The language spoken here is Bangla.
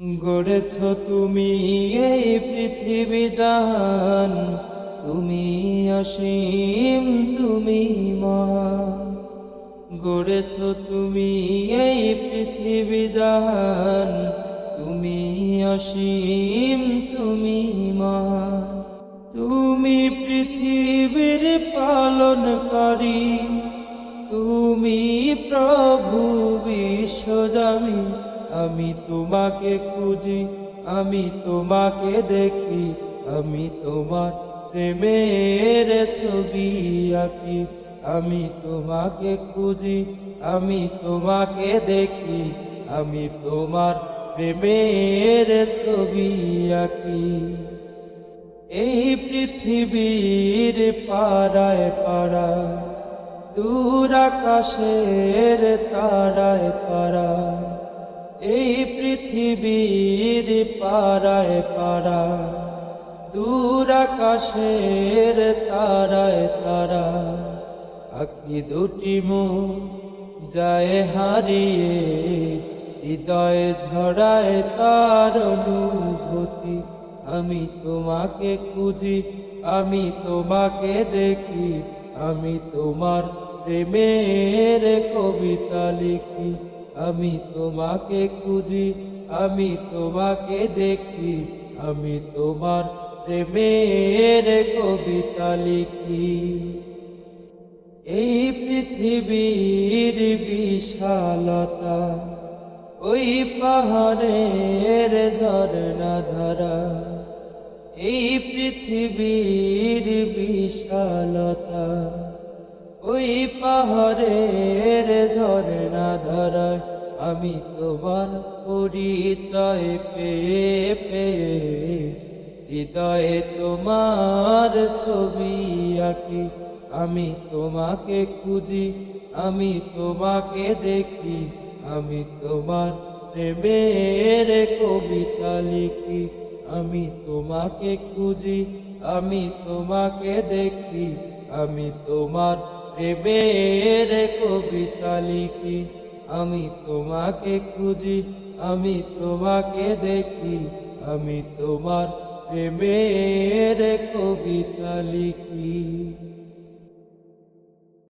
গড়েছ তুমি এই পৃথিবী জাহান, তুমি অসীম তুমি মহান। গড়েছ তুমি এই পৃথিবী জাহান, তুমি অসীম তুমি মহান। তুমি পৃথিবীর পালনকারী, তুমি প্রভু বিশ্বজামি। আমি তোমাকে খুঁজি, আমি তোমাকে দেখি, আমি তোমার প্রেমের ছবি আঁকি। আমি তোমাকে খুঁজি, আমি তোমাকে দেখি, আমি তোমার প্রেমের ছবি আঁকি। এই পৃথিবীর পাড়ায় পাড়ায়, দূর আকাশের তারায় তারায়, এই পৃথিবীর পাড়ায় পাড়ায়, দূর আকাশের তারায় তারায়, আঁখি দুটি মুখ যায় হারিয়ে, হৃদয়ে ঝরায় তার অনুভূতি। আমি তোমাকে খুঁজি, আমি তোমাকে দেখি, আমি তোমার প্রেমের কবিতা লিখি। আমি তোমাকে খুঁজি, আমি তোমাকে দেখি, আমি তোমার প্রেমের কবিতা লিখি। এই পৃথিবীর বিশালতা, ওই পাহাড়ের ঝরনা ধারা। এই পৃথিবীর বিশালতা, ওই পাহাড়ের ঝরনা ধারায়, আমি তোমার পরিচয় পেয়ে পেয়ে, হৃদয়ে তোমার ছবি আঁকি। আমি তোমাকে খুঁজি, আমি তোমাকে দেখি, আমি তোমার প্রেমের কবিতা লিখি। আমি তোমাকে খুঁজি, আমি তোমাকে দেখি, আমি তোমার প্রেমের কবিতা লিখি। আমি তোমাকে খুঁজি, আমি তোমাকে দেখি, আমি তোমার প্রেমের কবিতা লিখি।